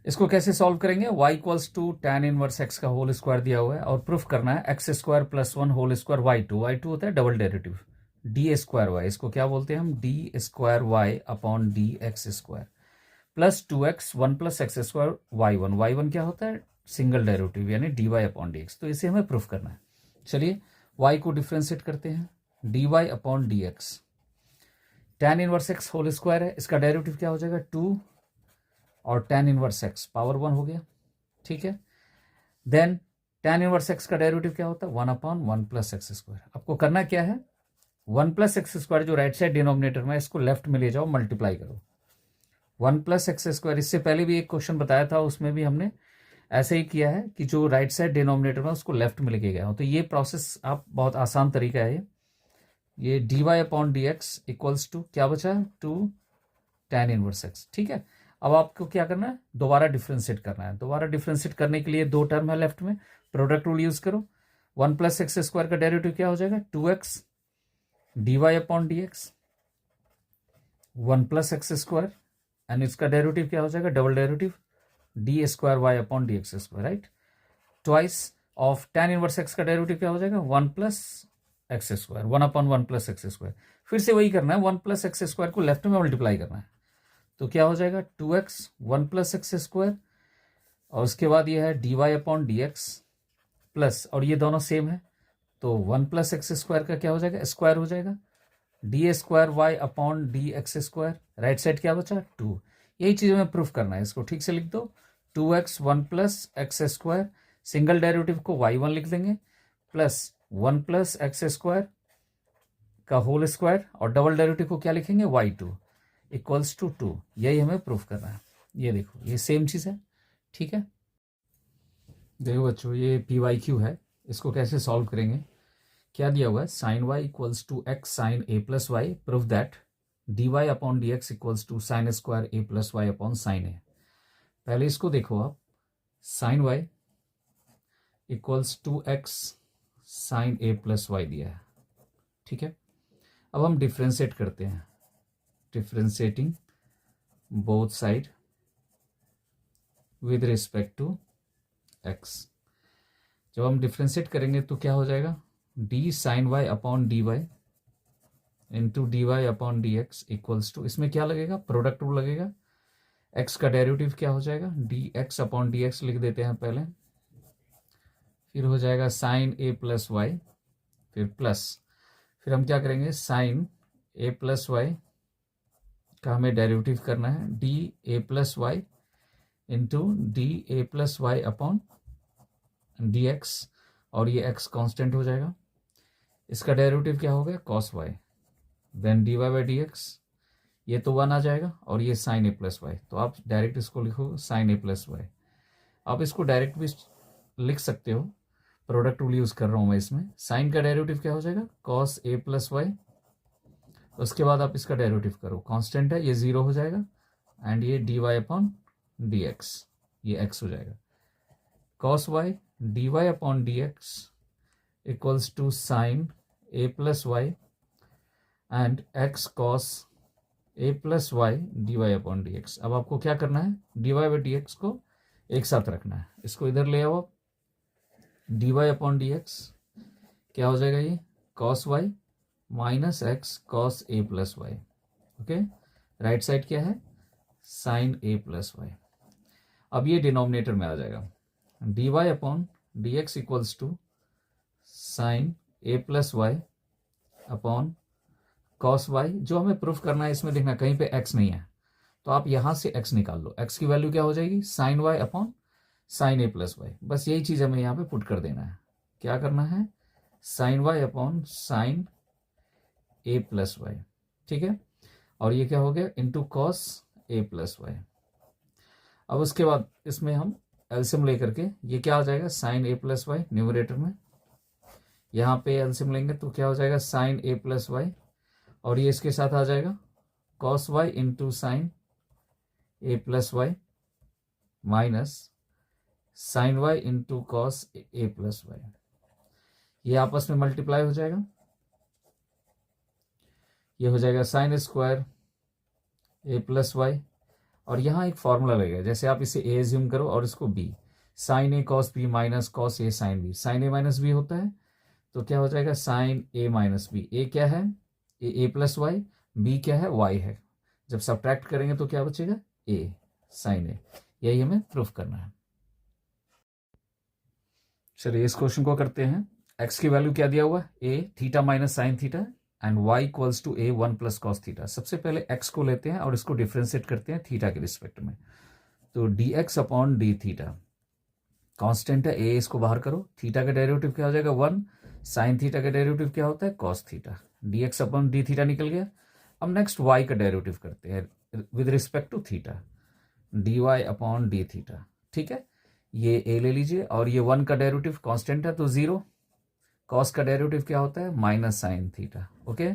इसको कैसे सॉल्व करेंगे? y equals to tan inverse x का होल स्क्वायर दिया हुआ है और प्रूफ करना है x square plus one whole square y2 होता है double derivative d square y, इसको क्या बोलते हैं हम? D square y upon d x square plus 2x 1 plus x square y1 क्या होता है? सिंगल डेरिवेटिव यानी dy अपॉन डी एक्स। तो इसे हमें प्रूफ करना है। चलिए y को डिफ्रेंशिएट करते हैं, dy upon d x. tan inverse x whole square है, इसका डेरिवेटिव क्या हो जाएगा? 2 और tan इनवर्स x पावर 1 हो गया, ठीक है। देन tan इनवर्स x का डेरिवेटिव क्या होता है? 1 अपॉन 1 प्लस एक्स स्क्वायर। आपको करना क्या है? 1 प्लस एक्स स्क्वायर जो राइट साइड डिनोमिनेटर में, इसको लेफ्ट में ले जाओ, मल्टीप्लाई करो 1 प्लस एक्स स्क्वायर। इससे पहले भी एक क्वेश्चन बताया था, उसमें भी हमने ऐसे ही किया है कि जो राइट साइड डिनोमिनेटर में उसको लेफ्ट में लेके गया हो। तो ये प्रोसेस आप बहुत आसान तरीका है ये d y upon d x equals to क्या बचा? 2 tan इनवर्स एक्स, ठीक है। अब आपको क्या करना है? दोबारा डिफ्रेंशिएट करना है। दोबारा डिफ्रेंशिएट करने के लिए दो टर्म है लेफ्ट में, प्रोडक्ट रूल यूज करो। 1 प्लस एक्स स्क्वायर का डेरिवेटिव क्या हो जाएगा? 2x d y upon d x 1 plus x square and इसका डेरिवेटिव क्या हो जाएगा? Double derivative d square y upon d x square, right. Twice of tan inverse x का डेरिवेटिव क्या हो जाएगा? 1 plus x square 1 upon 1 plus x square. फिर से वही करना है, 1 प्लस एक्स स्क्वायर को लेफ्ट में मल्टीप्लाई करना है। तो क्या हो जाएगा? 2x 1 प्लस एक्स स्क्वायर और उसके बाद ये है d y upon d x plus, और ये दोनों सेम है तो 1 प्लस एक्स स्क्वायर का क्या हो जाएगा? स्क्वायर हो जाएगा d square y upon d x square. Right side क्या बचा? 2। यही चीज़ हमें प्रूफ करना है, इसको ठीक से लिख दो। 2x 1 plus x square, single derivative को y1 लिख देंगे, प्लस 1 प्लस एक्स स्क्वायर का होल स्क्वायर और डबल डेरिवेटिव को क्या लिखेंगे? y2 equals to 2। यही हमें प्रूफ करना है। ये देखो, ये सेम चीज़ है, ठीक है। देखो बच्चों, ये पी वाई क्यू है, इसको कैसे सॉल्व करेंगे? क्या दिया हुआ है? Sine y equals to x sine a plus y, proof that d y upon d x equals to sine square a plus y upon sine a. पहले इसको देखो आप, sine y equals to x sine a plus y दिया है, ठीक है। अब हम डिफ्रेंशिएट करते हैं, differentiating both side with respect to x. जब हम डिफ्रेंशिएट करेंगे तो क्या हो जाएगा? D sine Y upon d y into d y upon d x equals to, इसमें क्या लगेगा? प्रोडक्ट रूल लगेगा। एक्स का डेरिवेटिव क्या हो जाएगा? D x upon d x लिख देते हैं पहले, फिर हो जाएगा साइन ए प्लस वाई, फिर प्लस, फिर हम क्या करेंगे? साइन ए प्लस वाई का हमें डेरिवेटिव करना है, d a plus y into d a plus y upon d x, और ये एक्स कांस्टेंट हो जाएगा। इसका डेरिवेटिव क्या हो गया? Cos y, then d y by d x, ये तो 1 आ जाएगा, और ये साइन ए प्लस वाई। तो आप डायरेक्ट इसको लिखो साइन ए प्लस वाई। आप इसको डायरेक्ट भी लिख सकते हो, प्रोडक्ट रूल यूज कर रहा हूँ मैं इसमें। साइन का डेरिवेटिव क्या हो जाएगा? Cos a plus Y. उसके बाद आप इसका डेरिवेटिव करो, कांस्टेंट है, ये 0 हो जाएगा, एंड ये d y upon d x, ये एक्स हो जाएगा। Cos y d y upon d x equals to sine a plus y and x cos a plus y d y upon d x. अब आपको क्या करना है? D y by d x को एक साथ रखना है, इसको इधर ले आओ। D y upon d x क्या हो जाएगा? ये cos y minus x cos a plus y, okay. Right side क्या है? Sine a plus y. अब ये डिनोमिनेटर में आ जाएगा, d y upon d x equals to sine a plus y upon cos y. जो हमें प्रूफ करना है इसमें देखना कहीं पे एक्स नहीं है, तो आप यहां से एक्स निकाल लो। एक्स की वैल्यू क्या हो जाएगी? Sign Y upon sine a plus Y. बस यही चीज हमें यहाँ पे पुट कर देना है। क्या करना है? Sine Y upon sine a plus Y, ठीक है। और ये क्या हो गया? Into cos a plus y. अब उसके बाद इसमें हम एलसीएम लेकर के, ये क्या हो जाएगा? Sine a plus Y numerator में, यहाँ पे एलसीएम लेंगे तो क्या हो जाएगा? साइन ए प्लस वाई, और ये इसके साथ आ जाएगा cos y into sine a plus y minus sine y into cos a plus y. ये आपस में मल्टीप्लाई हो जाएगा, ये हो जाएगा sine square a plus y, और यहाँ एक फॉर्मूला लगेगा, जैसे आप इसे ए एज्यूम करो और इसको B, sign A cos B minus cos A sine B, sign A minus B होता है तो क्या हो जाएगा साइन ए माइनस बी, ए क्या है ए प्लस वाई, बी क्या है वाई है, जब सब्ट्रैक्ट करेंगे तो क्या बचेगा ए साइन ए, यही हमें प्रूफ करना है। चलिए इस क्वेश्चन को करते हैं। एक्स की वैल्यू क्या दिया हुआ है a theta minus sine theta and y equals to a 1 plus cos theta. सबसे पहले एक्स को लेते हैं और इसको डिफ्रेंशिएट करते हैं थीटा के रिस्पेक्ट में, तो D x upon d theta constant है ए, इसको बाहर करो, थीटा का डेरिवेटिव क्या हो जाएगा 1, साइन थीटा का डेरिवेटिव क्या होता है cos theta, d x upon d theta निकल गया। अब नेक्स्ट वाई का डेरिवेटिव करते हैं with respect to theta, d y upon d theta, ठीक है, ये ए ले लीजिए और ये 1 का डेरिवेटिव कांस्टेंट है तो 0, कॉस का डेरिवेटिव क्या होता है minus sine theta, okay,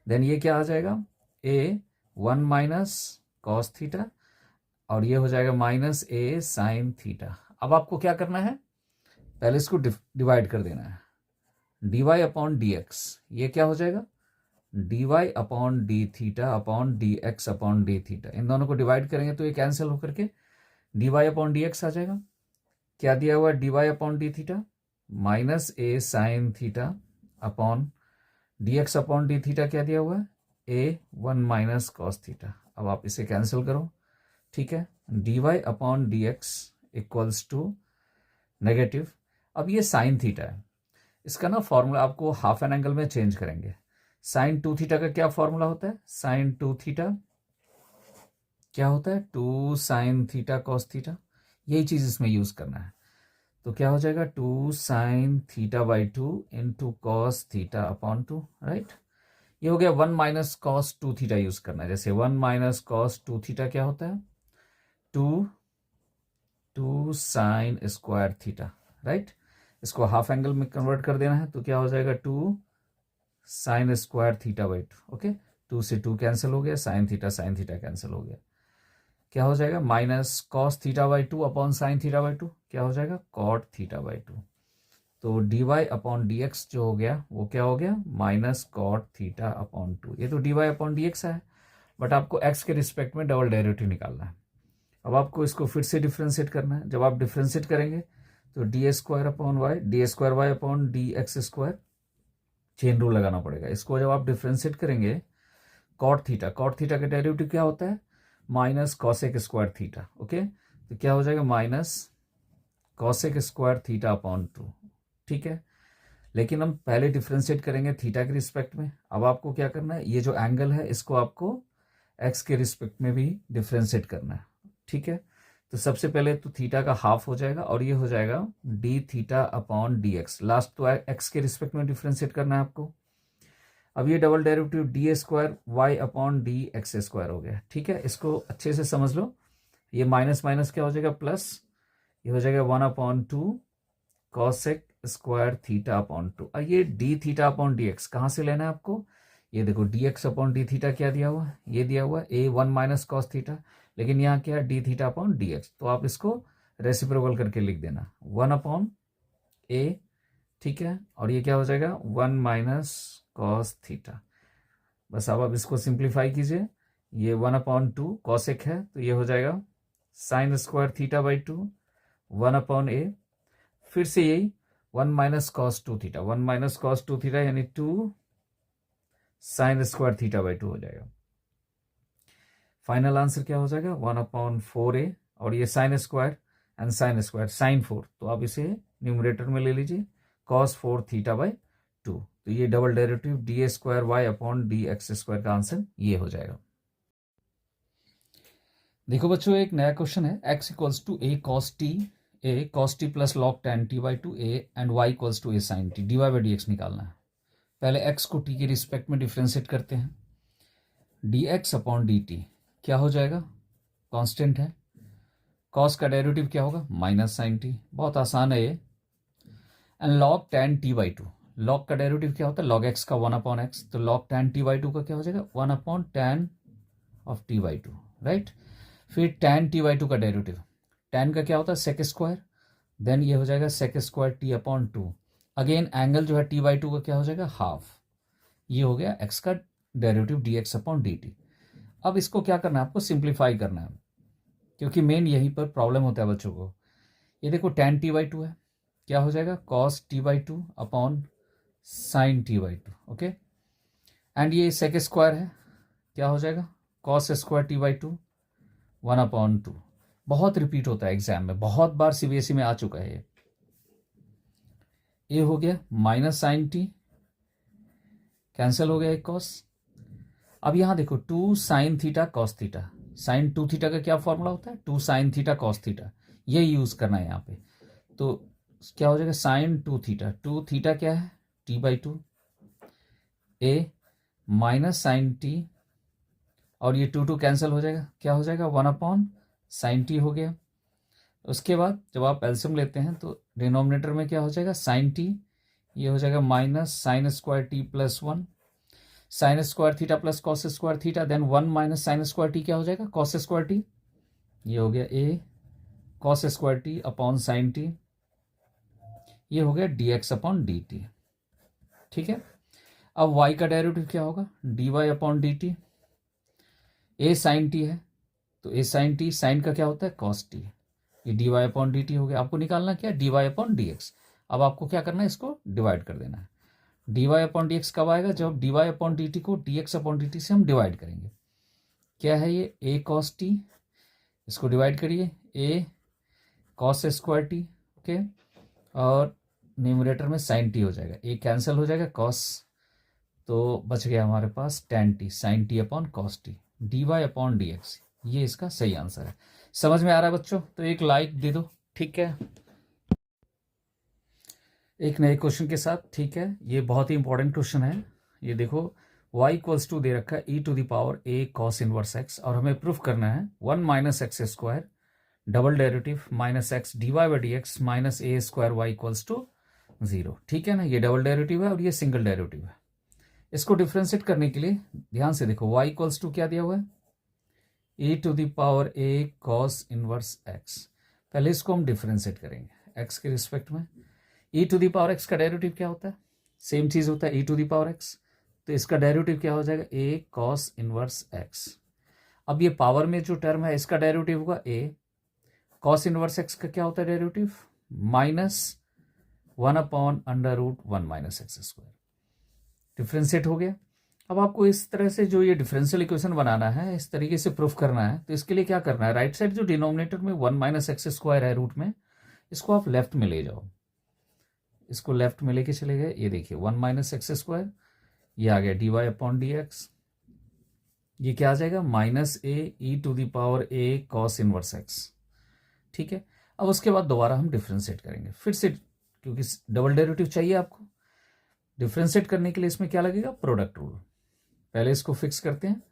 then ये क्या आ जाएगा ए 1 माइनस कॉस थीटा और ये हो जाएगा माइनस ए साइन थीटा। अब आपको क्या करना है, पहले इसको डिवाइड कर देना है, d y upon d x, ये क्या हो जाएगा d y upon d theta upon d x upon d theta, इन दोनों को डिवाइड करेंगे तो ये कैंसिल होकर के d y upon d x आ जाएगा। क्या दिया हुआ है d y upon d theta minus a sine theta upon d x upon d theta क्या दिया हुआ है ए 1 माइनस कॉस थीटा। अब आप इसे कैंसिल करो, ठीक है, d y upon d x equals to negative, अब ये साइन थीटा है, इसका ना फॉर्मूला आपको हाफ एन एंगल में चेंज करेंगे। साइन 2 थीटा का क्या फॉर्मूला होता है, साइन 2 थीटा क्या होता है 2 साइन थीटा कॉस थीटा, यही चीज इसमें यूज करना है, तो क्या हो जाएगा 2 sine theta by 2 into cos theta upon 2, right, ये हो गया 1 माइनस कॉस 2 थीटा यूज करना है, जैसे 1 माइनस कॉस 2 थीटा क्या होता है 2 साइन स्क्वायर थीटा, राइट, इसको हाफ एंगल में कन्वर्ट कर देना है तो क्या हो जाएगा 2 sign square theta by 2, okay, 2 से 2 कैंसिल हो गया, साइन थीटा कैंसिल हो गया, क्या हो जाएगा minus cos theta by 2 upon sine theta by 2 क्या हो जाएगा कॉट थीटा बाई 2, तो d y upon d x जो हो गया वो क्या हो गया माइनस कॉट थीटा अपॉन 2, ये तो d y upon d x है, बट आपको एक्स के रिस्पेक्ट में डबल डेरिवेटिव निकालना है। अब आपको इसको फिर से डिफ्रेंशिएट करना है, जब आप डिफ्रेंशिएट करेंगे तो d square upon y, d square y upon d x square, chain rule लगाना पड़ेगा। इसको जब आप डिफ्रेंशिएट करेंगे कॉट थीटा का डेरिवेटिव क्या होता है minus cosec square theta, okay, तो क्या हो जाएगा minus cosec square theta upon 2, ठीक है, लेकिन हम पहले डिफ्रेंशिएट करेंगे थीटा के रिस्पेक्ट में। अब आपको क्या करना है, ये जो एंगल है इसको आपको एक्स के रिस्पेक्ट में भी डिफ्रेंशिएट करना है, ठीक है, तो सबसे पहले तो थीटा का हाफ हो जाएगा और ये हो जाएगा d theta upon d x, last तो एक्स के रिस्पेक्ट में डिफ्रेंशिएट करना है आपको। अब ये double derivative d square y upon d x square हो गया, ठीक है, इसको अच्छे से समझ लो, ये माइनस माइनस क्या हो जाएगा प्लस, ये हो जाएगा 1 upon 2 cosec square theta upon 2, और ये D theta upon d x कहाँ से लेना है आपको, ये देखो D x upon d theta क्या दिया हुआ है, ये दिया हुआ है ए 1 माइनस कॉस थीटा, लेकिन यहाँ क्या है D theta upon d x, तो आप इसको रेसिप्रोकल करके लिख देना 1 अपॉन ए, ठीक है, और ये क्या हो जाएगा 1 माइनस कॉस थीटा, बस अब आप इसको सिंप्लीफाई कीजिए, ये 1 अपॉन 2 कॉसेक है तो ये हो जाएगा sine square theta by 2 1 upon a, फिर से यही 1 minus cos 2 theta, 1 minus cos 2 theta यानी 2 साइन स्क्वायर थीटा बाई 2 हो जाएगा। फाइनल आंसर क्या हो जाएगा 1 अपॉन 4a, और ये sine square and sine square sine 4, तो आप इसे न्यूमरेटर में ले लीजिए कॉस 4 थीटा बाई 2, तो ये double derivative d square y upon d x square का आंसर ये हो जाएगा। देखो बच्चों एक नया क्वेश्चन है, x equals to a cos t plus log ten t by 2 a and y equals to a sine t, d y by d x निकालना है। पहले x को t के रिस्पेक्ट में डिफ्रेंशिएट करते हैं, D x upon d T क्या हो जाएगा कांस्टेंट है, कॉस का डेरिवेटिव क्या होगा माइनस साइन टी, बहुत आसान है ये, and log ten t by 2, log का डेरिवेटिव क्या होता है लॉग एक्स का 1 अपॉन एक्स, तो लॉग टेन टी बाई 2 का क्या हो जाएगा 1 upon ten of T by 2, right, फिर टेन टी बाई 2 का डेरिवेटिव, टेन का क्या होता है सेक स्क्वायर, देन ये हो जाएगा sec square t upon 2, again angle जो है टी बाई 2 का क्या हो जाएगा हाफ, ये हो गया एक्स का derivative D x upon d T. अब इसको क्या करना है आपको सिंप्लीफाई करना है, क्योंकि मेन यहीं पर प्रॉब्लम होता है बच्चों को। ये देखो tan t/2 है, क्या हो जाएगा cos t/2 upon sin t/2, okay. And ये सेक स्क्वायर है, क्या हो जाएगा cos स्क्वायर t/2 1/2। बहुत रिपीट होता है एग्जाम में, बहुत बार सीबीएसई में आ चुका है ये हो गया माइनस साइन टी, कैंसिल हो गया एक कॉस। अब यहां देखो 2 sine theta cos theta, sine 2 theta का क्या फॉर्मूला होता है 2 साइन थीटा कॉस थीटा, ये यूज करना है यहाँ पे। तो क्या हो जाएगा साइन 2 थीटा, 2 थीटा क्या है t/2 ए माइनस साइन टी, और ये 2 कैंसिल हो जाएगा, क्या हो जाएगा 1/sin t हो गया। उसके बाद जब आप एल्सियम लेते हैं तो डिनोमिनेटर में क्या हो जाएगा साइन टी, ये हो जाएगा minus sine square t plus 1, sine square theta plus cos square theta, then 1 minus sine square t क्या हो जाएगा कॉस स्क्वायर टी, ये हो गया a cos square t upon sine t, ये हो गया dx अपॉन डी टी। ठीक है, अब y का डेरिवेटिव क्या होगा dy अपॉन डी टी। ए साइन टी है तो ए साइन टी, साइन का क्या होता है कॉस टी, ये d y upon d t हो गया। आपको निकालना क्या d y upon d x. अब आपको क्या करना है इसको डिवाइड कर देना है। D y upon d x कब आएगा जब d y upon d t को d x upon d t से हम डिवाइड करेंगे। क्या है ये ए कॉस टी, इसको डिवाइड करिए a cos square t, okay, और न्यूमरेटर में साइन टी हो जाएगा, ए कैंसिल हो जाएगा कॉस, तो बच गया हमारे पास tan t sine t upon cos t, d y upon d x. ये इसका सही आंसर है। समझ में आ रहा है बच्चों, तो एक लाइक दे दो। ठीक है, एक नए क्वेश्चन के साथ। ठीक है, ये बहुत ही इंपॉर्टेंट क्वेश्चन है। ये देखो y इक्वल्स टू दे रखा है e⁻a cos इनवर्स x, और हमें प्रूफ करना है 1 minus x square double derivative minus x d y by d x minus a square y equals to 0। ठीक है ना, ये डबल डेरिवेटिव है और ये सिंगल डेरिवेटिव है। इसको डिफ्रेंशिएट करने के लिए ध्यान से देखो y इक्वल्स टू क्या दिया हुआ है e⁻a cos इनवर्स x। पहले इसको हम डिफ्रेंशिएट करेंगे x के रिस्पेक्ट में। e⁻x का डेरिवेटिव क्या होता है, सेम चीज होता है e⁻x, तो इसका डेरिवेटिव क्या हो जाएगा a cos इनवर्स x। अब ये पावर में जो टर्म है इसका डेरिवेटिव होगा a cos इनवर्स x का क्या होता है derivative -1/√1 minus x square. Differentiate हो गया। अब आपको इस तरह से जो ये डिफरेंशियल इक्वेशन बनाना है, इस तरीके से प्रूफ करना है, तो इसके लिए क्या करना है राइट साइड जो डिनोमिनेटर में 1 माइनस एक्स स्क्वायर है रूट में, इसको आप लेफ्ट में ले जाओ। इसको लेफ्ट में लेके चले गए, ये देखिए 1 माइनस एक्स स्क्वायर, ये आ गया d y upon d x, ये क्या आ जाएगा -a cos इनवर्स एक्स। ठीक है, अब उसके बाद दोबारा हम डिफ्रेंशिएट करेंगे फिर से, क्योंकि डबल डेरिवेटिव चाहिए आपको। डिफ्रेंशिएट करने के लिए इसमें क्या लगेगा प्रोडक्ट रूल। पहले इसको फिक्स करते हैं,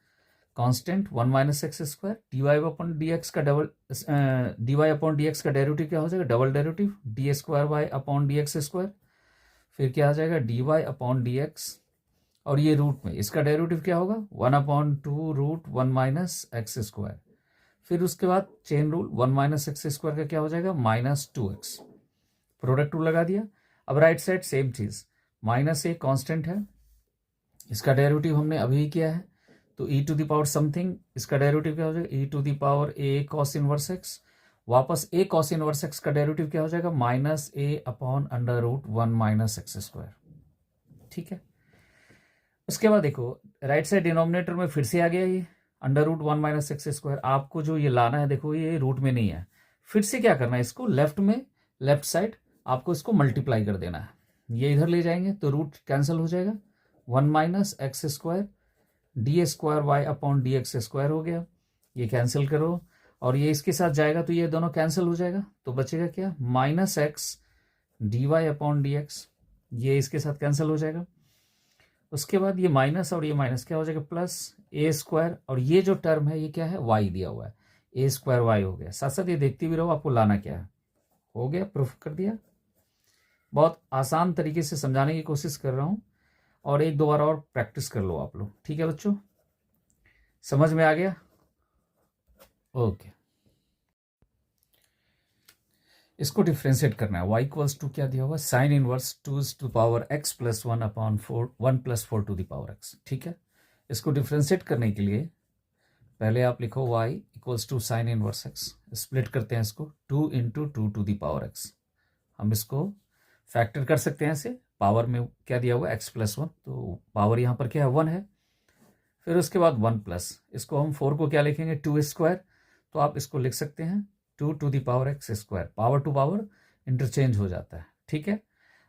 constant 1 minus x square d y upon d x का d y upon d x का डेरिवेटिव क्या हो जाएगा double derivative d square y upon d x square, फिर क्या आ जाएगा d y upon d x, और ये रूट में इसका डेरिवेटिव क्या होगा 1/2√1 माइनस एक्स स्क्वायर, फिर उसके बाद chain rule 1 minus x square का क्या हो जाएगा -2x, प्रोडक्ट रूल लगा दिया। अब राइट साइड सेम चीज, -a कांस्टेंट है, इसका डेरिवेटिव हमने अभी किया है, तो e⁻ समथिंग, इसका डेरिवेटिव क्या हो जाएगा e⁻a cos इनवर्स x, वापस a cos इनवर्स x का डेरिवेटिव क्या हो जाएगा -a/√1 माइनस एक्स स्क्वायर। ठीक है, उसके बाद देखो राइट साइड डिनोमिनेटर में फिर से आ गया ये √1 माइनस एक्स स्क्वायर। आपको जो ये लाना है देखो ये रूट में नहीं है, फिर से क्या करना है इसको लेफ्ट में, लेफ्ट साइड आपको इसको मल्टीप्लाई कर देना है, ये इधर ले जाएंगे तो रूट कैंसिल हो जाएगा 1 minus x square d square y upon d x square हो गया, ये कैंसिल करो और ये इसके साथ जाएगा तो ये दोनों कैंसिल हो जाएगा, तो बचेगा क्या -x d y upon d x, ये इसके साथ कैंसिल हो जाएगा। उसके बाद ये माइनस और ये माइनस क्या हो जाएगा प्लस ए स्क्वायर, और ये जो टर्म है ये क्या है वाई दिया हुआ है, ए स्क्वायर वाई हो गया। साथ साथ ये देखते भी रहो आपको लाना क्या है। हो गया, प्रूफ कर दिया। बहुत आसान तरीके से समझाने की कोशिश कर रहा हूं, और एक दो बार और प्रैक्टिस कर लो आप लोग। ठीक है बच्चों, समझ में आ गया? ओके, इसको डिफ्रेंशिएट करना है। y इक्वल्स टू क्या दिया हुआ sine inverse 2x plus 1/4 1 + 4 to the power x। ठीक है, इसको डिफ्रेंशिएट करने के लिए पहले आप लिखो y equals to sine inverse x, split करते हैं इसको 2 into 2 to the power x। हम इसको फैक्टर कर सकते हैं ऐसे, पावर में क्या दिया हुआ है x प्लस 1, तो पावर यहाँ पर क्या है 1 है। फिर उसके बाद 1 प्लस, इसको हम 4 को क्या लिखेंगे 2 स्क्वायर, तो आप इसको लिख सकते हैं 2 to the power x square, power to power interchange हो जाता है, ठीक है।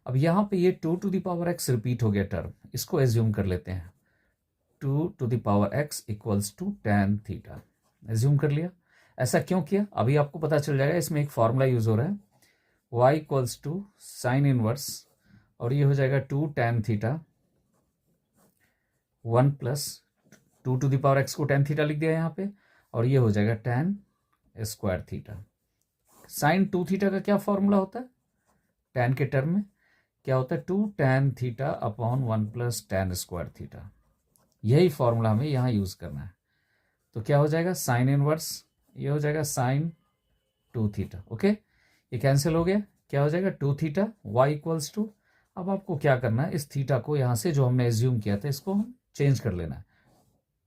अब यहाँ पे ये 2 to the power x repeat हो गया टर्म, इसको एज्यूम कर लेते हैं 2 to the power x equals to tan theta, assume कर लिया। ऐसा क्यों किया अभी आपको पता चल जाएगा, इसमें एक फॉर्मूला यूज हो रहा है y equals to sine inverse, और ये हो जाएगा 2 tan theta 1 plus 2 to the power x को tan थीटा लिख दिया यहाँ पे, और ये हो जाएगा tan square theta. Sine 2 theta का क्या फॉर्मूला होता है, tan के टर्म में क्या होता है 2 tan theta upon 1 plus tan square theta, यही फॉर्मूला हमें यहाँ यूज करना है। तो क्या हो जाएगा साइन इनवर्स, ये हो जाएगा साइन 2 थीटा, ओके, ये कैंसिल हो गया, क्या हो जाएगा 2 थीटा y इक्वल्स टू, अब आपको क्या करना है, इस थीटा को यहाँ से जो हमने एज्यूम किया था इसको हम चेंज कर लेना है।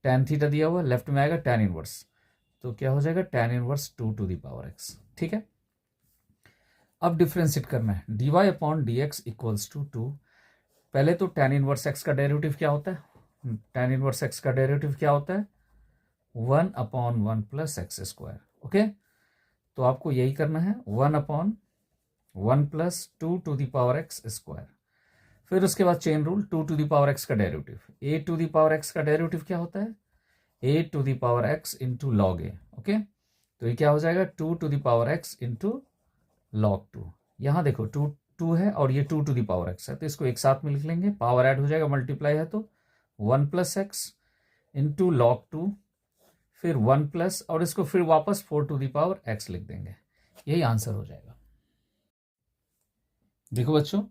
tan थीटा दिया हुआ, लेफ्ट में आएगा tan इनवर्स, तो क्या हो जाएगा tan inverse 2 to the power x, ठीक है। अब डिफ्रेंशिएट करना है, dy upon d x equals to 2। पहले तो tan इनवर्स x का डेरिवेटिव क्या होता है, tan इनवर्स x का डेरिवेटिव क्या होता है 1 upon 1 plus x square, okay. तो आपको यही करना है 1 upon 1 plus 2 to the power x square. फिर उसके बाद chain rule, 2 to the power x का derivative, a to the power x का डेरिवेटिव क्या होता है a to the power x into log a, okay. तो ये क्या हो जाएगा 2 to the power x into log 2। यहाँ देखो 2 है और ये 2 टू दी पावर x है, तो इसको एक साथ में लिख लेंगे, पावर ऐड हो जाएगा, मल्टीप्लाई है तो 1 प्लस एक्स इंटू लॉग 2, फिर 1 प्लस, और इसको फिर वापस 4 टू दी पावर x लिख देंगे, यही आंसर हो जाएगा। देखो बच्चों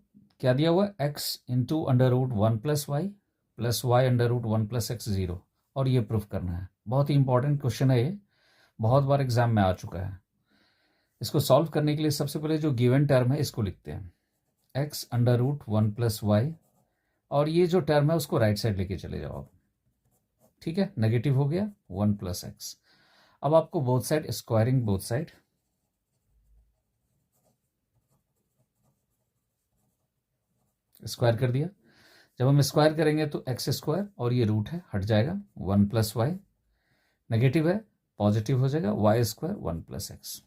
क्या दिया हुआ है x into under root 1 plus y under root 1 plus x 0, और ये प्रूफ करना है। बहुत ही इंपॉर्टेंट क्वेश्चन है ये, बहुत बार एग्जाम में आ चुका है। इसको सॉल्व करने के लिए सबसे पहले जो गिवन टर्म है इसको लिखते हैं x under root 1 plus y, और ये जो टर्म है उसको राइट साइड लेके चले जाओ, ठीक है, नेगेटिव हो गया 1 प्लस एक्स। अब आपको both side squaring, both side square कर दिया। जब हम स्क्वायर करेंगे तो एक्स स्क्वायर और ये रूट है हट जाएगा, 1 प्लस वाई, नेगेटिव है पॉजिटिव हो जाएगा वाई स्क्वायर 1 प्लस एक्स,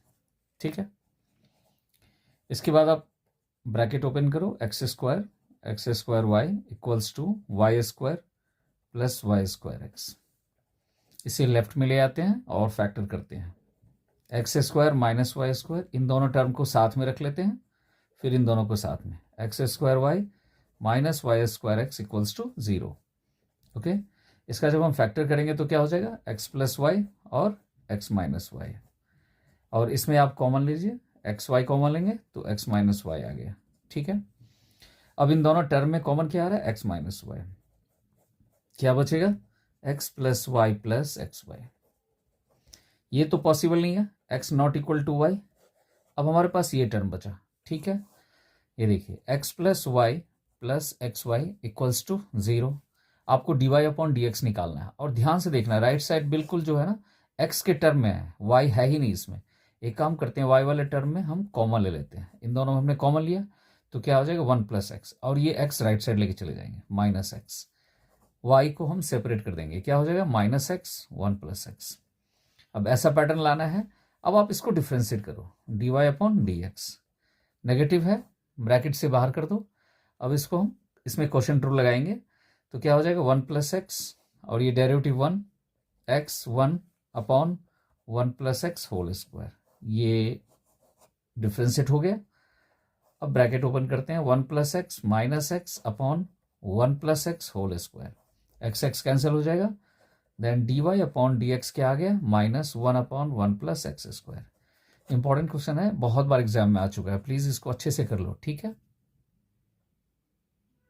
ठीक है। इसके बाद आप ब्रैकेट ओपन करो, x square y equals to y square plus y square x. इसे लेफ्ट में ले आते हैं और फैक्टर करते हैं, x square minus y square, इन दोनों टर्म को साथ में रख लेते हैं, फिर इन दोनों को साथ में, x square y minus y square x equals to 0, okay. इसका जब हम फैक्टर करेंगे तो क्या हो जाएगा एक्स प्लस वाई और एक्स माइनस वाई, और इसमें आप कॉमन लीजिए, एक्स वाई कॉमन लेंगे तो एक्स माइनस वाई आ गया, ठीक है। अब इन दोनों टर्म में कॉमन क्या आ रहा है एक्स माइनस वाई, क्या बचेगा x plus y plus x y. ये तो पॉसिबल नहीं है, x not equal to y. अब हमारे पास ये टर्म बचा, ठीक है, ये देखिए x plus y plus x y equals to 0। आपको d y upon d x निकालना है, और ध्यान से देखना राइट साइड बिल्कुल जो है ना एक्स के टर्म में है, वाई है ही नहीं इसमें। एक काम करते हैं, वाई वाले टर्म में हम कॉमन ले लेते हैं, इन दोनों में हमने कॉमन लिया तो क्या हो जाएगा 1 प्लस एक्स, और ये एक्स राइट साइड लेके चले जाएंगे माइनस एक्स, वाई को हम सेपरेट कर देंगे, क्या हो जाएगा माइनस एक्स 1 प्लस एक्स। अब ऐसा पैटर्न लाना है। अब आप इसको डिफ्रेंशिएट करो, d y upon d x, negative है ब्रैकेट से बाहर कर दो। अब इसको हम इसमें क्वोशिएंट रूल लगाएंगे तो क्या हो जाएगा 1 प्लस एक्स, और ये derivative 1 x 1 upon 1 plus x whole square, ये डिफ्रेंशिएट हो गया। अब ब्रैकेट ओपन करते हैं, 1 plus x minus x upon 1 plus x whole square, x x cancel हो जाएगा, then d y upon d x क्या आ गया minus 1 upon 1 plus x square. Important question है, बहुत बार एग्जाम में आ चुका है, प्लीज इसको अच्छे से कर लो, ठीक है।